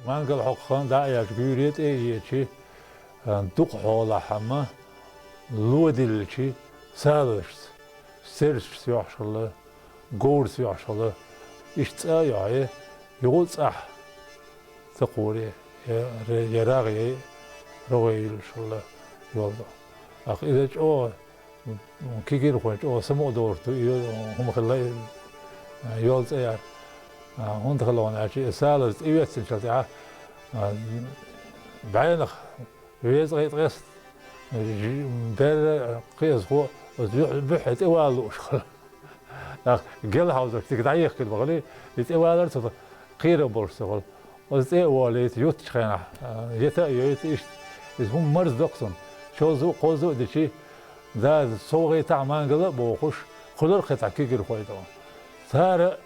مانجل حقان دا يا جبيريت يجي دوق حولا حما لوديلشي سالش سيرش سيوحشلا غور سيوحشلا إشتا يعي يقول صح تقولي يراغي رويل شلا يوضع أخ إذا جو كيكير خوش أو سمو دورتو هم خلي يوضع يا هم تخلون عشي سالز إيوتسن شلتي بعينخ ويز غيت غيست بير قيس هو بحث إوالوش قال هاوزر تقدعيخ كل بغلي يتوالر تف قيرة بورسول وزي واليت يوت خينا يتا يوت إيش هم مرز دقسن شو زو قوزو دشي ذا صوغي تاع مانجلا بوخش خلر قطع كيكر خويتو ثار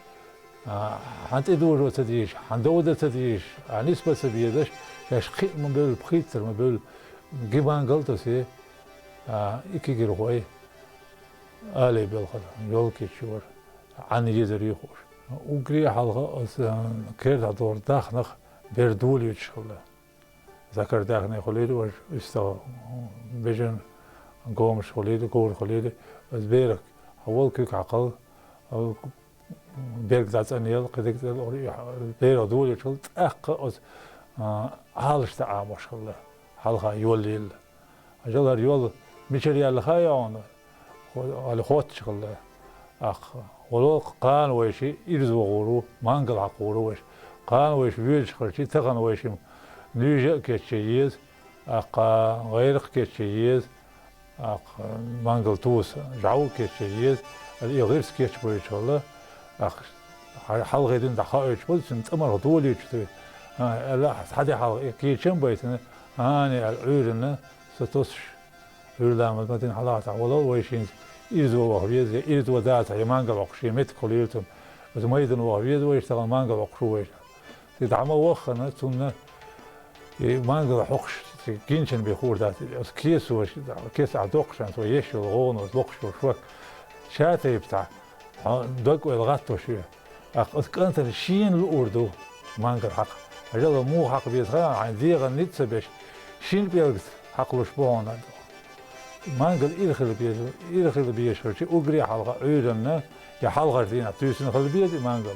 حنت دور تديش حندود تديش نسبة سبيدش ياش خي من بول بخيتر من بول جيبان قلتو سي كيكر خوي آلي بالخلا يول كيشور عن يزري خوش وقري حلقة كيرت دور داخنخ بردول يتشخلا ذكر داخني خليل وش استوى بيجن قومش خليل قور خليل بس بيرك أول كيك عقل أو بيرك ذات أنيل قدك بيرك دول يتشخل أخ حالش تعامش خلا حلقة يوليل أجل يول مشري الخيان على خوت شغل أخ ولو قان ويشي يرزو غورو مانقل عقورو ويش قان ويش بيج خرشي تغن ويش نيجا كيتشيز أخ غيرك كيتشيز أخ مانقل توس جعو كيتشيز الإغيرس كيتش بيش والله أخ حلقة غيدين دخائش بس نتأمر طولي يشتوي لا حد حلقة كيتشم بيتنا هاني العيرنا ستوسش عيرلام مدين حلاتا ولو ويشين إيزو وغبيز إيزو ذات يمانجا وقشي مت كليرتم بس ما يدن وغبيز ويشتغل مانجا وقشو ويش تدعم وخنا تون مانجا وقش كينشن بيخور ذات كيس وش كيس عدوقشان سو يشل غون وزوقش وشوك شاتي بتاع دوق والغات وشي أخ كانت الشين الأردو مانجا حق أجل مو حق بيتغير عن ذيغ نتسبش شين بيرغت حق لشبون مانجل إلخل بيش شرشي أقري حلقة عيرنا يا حلقة دينا تيسن خل بيد مانجل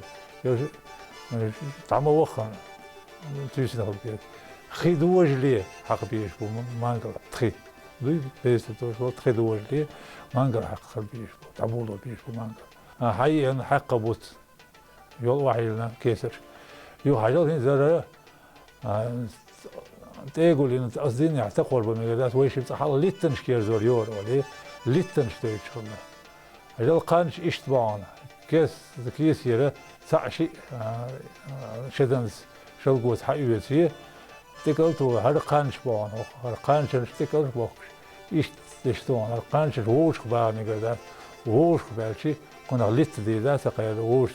تعم وخنا تيسن خل بيد خي دوج ليه حق بيش بو مانجل تخي دوي بيس توش تخي دوج ليه مانجل حق خل بيش بو تعمولو بيش بو مانجل هاي أن حق بوت يول وحيلنا كيسر يو حاجات زرا تقول إن أصدين يعتقل بمجالات ويش بتحال ليتنش كيرزور يور ولا ليتنش تيجي شغلنا أجل قانش إشتباعنا كيس يرى سعشي شدنس شلقوت حيوتيه تقولتو هر قانش باعنا هر قانش تقولت باعش إشتوان هر قانش ووش خبار مجالات ووش خبارشي كنا ليت دي ذات قيل ووش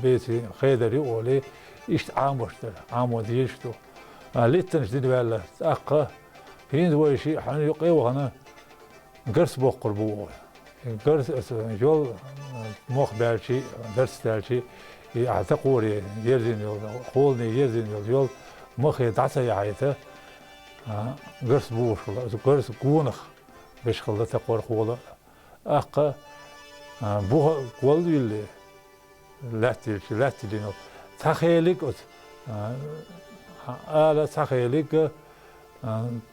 بيتي خيدري ولا إشت عاموشتر عاموديشتو ليتنش دي بالله أقا هين هو شيء حن يقيو هنا قرص بوقر بوه قرص جول مخ بالشيء درس بالشيء يعتقوري يرزين يول خولني يرزين يول مخ يدعسي عيته قرص بوش قرص كونخ باش خلت تقور خوله أقا بوه قول اللي لاتي لينو تخيلك آلا تخيلك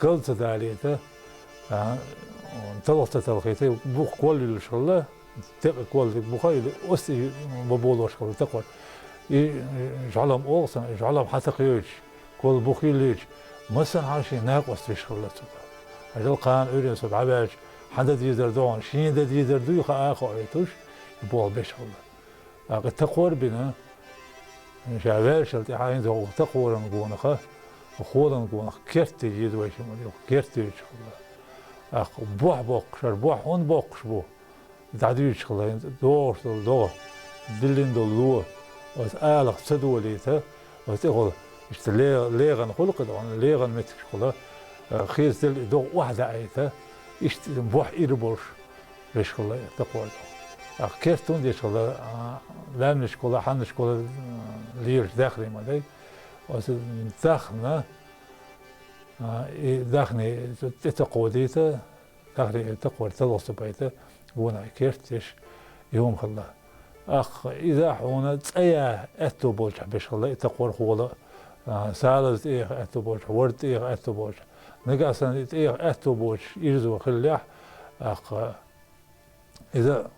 قلت ذلك طلقت تلقيتي بوخ كل الشغلة تبقى كل بوخاي أستي ببولوش كل تقول يجعلهم أوصن يجعلهم حتى قيوش كل بوخي ليش مثلا عاشي ناقص في شغلة أجل قان أورين سبعة باش حدد يزردون شين دد يزردو يخا آخو عيتوش يبول بشغلة قد تقول بنا شعبال شلتي حاين زو تقول نقونخه وخوض نقونخ كرتي جيد ويش مديو كرتي شغلة أخ بوح بوقش بوح هون بوقش بو تعديل شغلة دور دور دلين دلوا وآلق سدوا ليته وتقول ليغن خلق دون ليغن متك شغلة خيز دل دو واحدة عيته بوح إيربورش بشغلة تقول أخ كرتون دي شغلة لام شغلة حن شغلة ليرش داخلي ما داي وس دخنا دخني تتقوديته دخني تقور تلصبيته بونا كيرتش يوم خلا أخ إذا حونا تأيا أتو بولش بش خلا تقور خولا سالز إيه أتو بولش ورد إيه أتو بولش نقاسن إيه أتو بولش يرزو خليح أخ إذا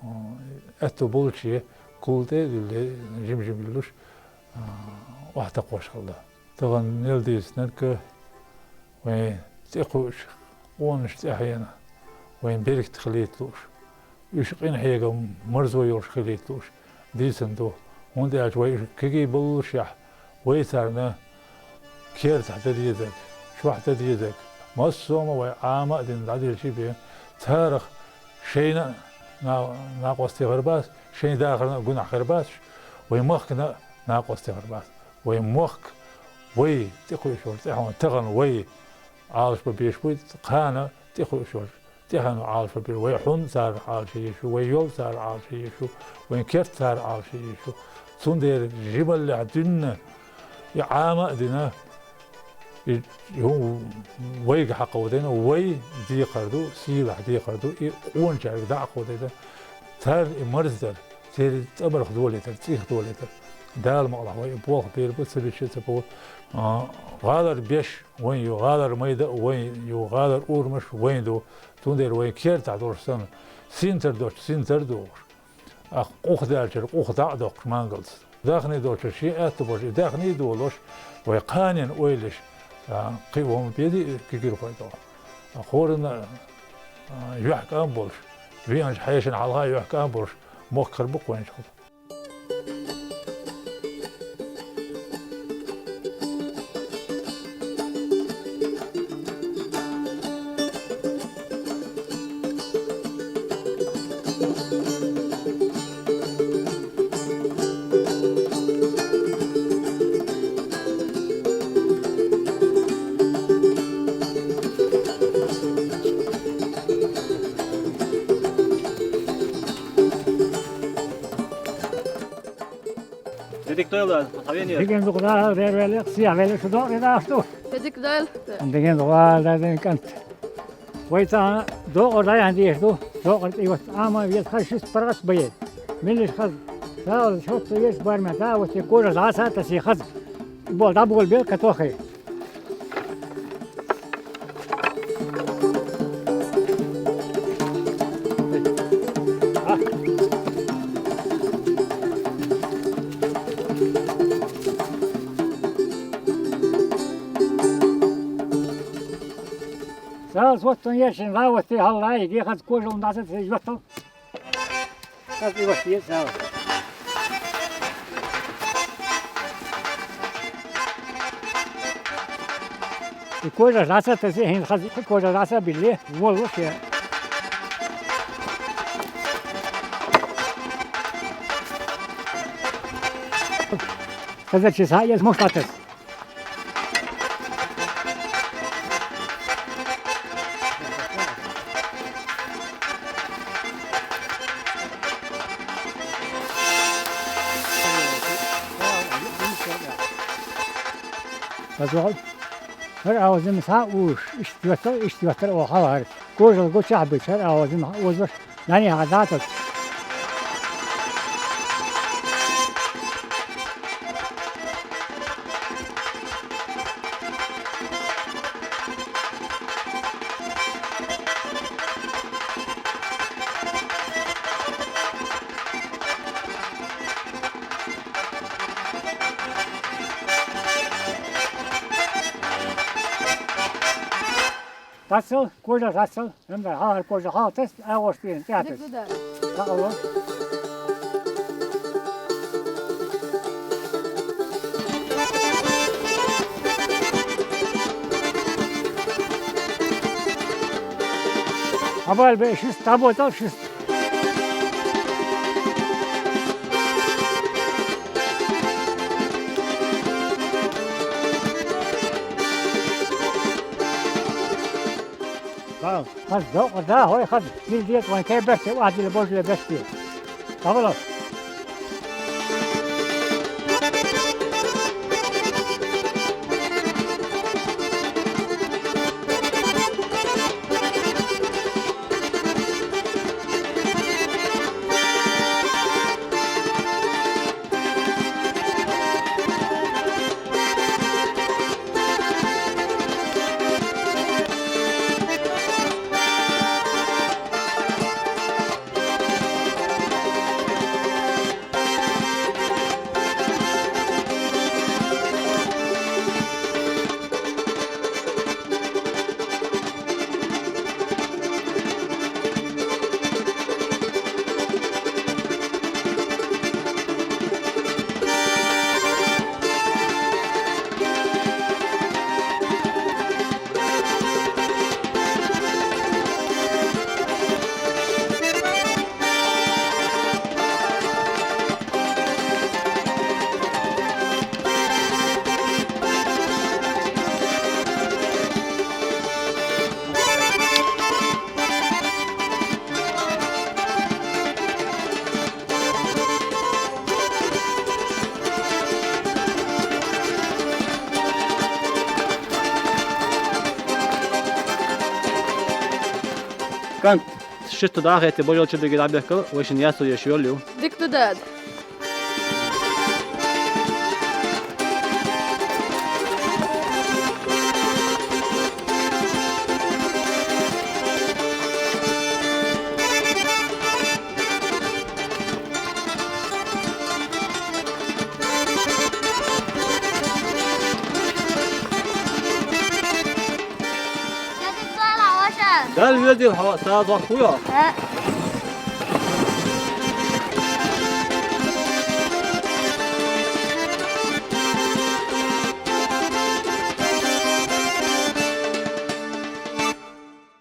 أتو بولشي كولتي اللي جم لوش واحد تقوش خلا طبعا نلديس نركه وين تقوش ونش تحينا وين بيرك تخليتلوش يشقين حيجا مرزو يورش خليتلوش ديسندو وندي عجوي كيجي بلوشح ويترنا كير تحت يدك شو تحت يدك ما الصوم وعامة دين العدل شيء بيه تاريخ شينا ناقص تغرباس شين داخل جناح خرباس ويمخنا ناقص تغرباس ويمخ وي تقوي شور تحون تغن وي عالش ببيش وي قانا تقوي شور تهان عالش ببيش وي حون صار عالش يشو وي يول صار عالش يشو وي كيرت صار عالش يشو صندير جبل اللي عدنا يعامة دينا يهون وي حق ودينا وي دي قردو سيبح دي قردو يقون شارك دع قودينا تار مرزدر تير تبرخ دوليتر تيخ دوليتر دال مقلع وي بوخ بير بسر شيء بو غادر بيش وين يغادر ميدا وين يغادر أورمش وين دو توندير وين كير تاع دور سنة سينتر دوش أخ قوخ دالشر قوخ دع دوش مانجلز داخني دوش شيء أتبوش داخني دولوش ويقانين ويلش قيوم بيدي كيكيرو فايدو أخورنا يحكي أنبولش بيانش حيشن على هاي يحكي أنبولش مخر بق وين شغل Dedik doyuldu. Tabii niye? Digen doğal derveli siyah veli şu doğru da açtı. Dedik değil. Digen doğal derveli kant. Vayta doğru da yani işte doğru evet ama bir kaşıs paras bayet. Milli khaz. Sağ çok yeş var mı da ve koca zasa tasi khaz. Bol da bol bir katoxi. Sağ swatton yeşin lavati hallay ki khaz koca undası tecvatto. Khaz ivati sağ. Koca zasa tasi hin khaz koca zasa billi volmuş ya. Khaz çisayes muhtates. Azal. Her ağzım sağ uç, iştivatlar o havar. Kocal koçah biçer ağzım uzvar. Yani adat. Tasıl, koca tasıl, hem de har koca haltes, ağaç bir teatres. Dedik değil. Sağ olun. Abal 500 tabotal 600. خذ ذوق ذا هو خذ جلديت وين كيف بس واحد اللي بوش اللي بس فيه خلاص كانت شتو داخل تبغى تشد كده عبيك وإيش نياسو يشيوليو ديك تداد ده الفيديو ساعة أخويا ها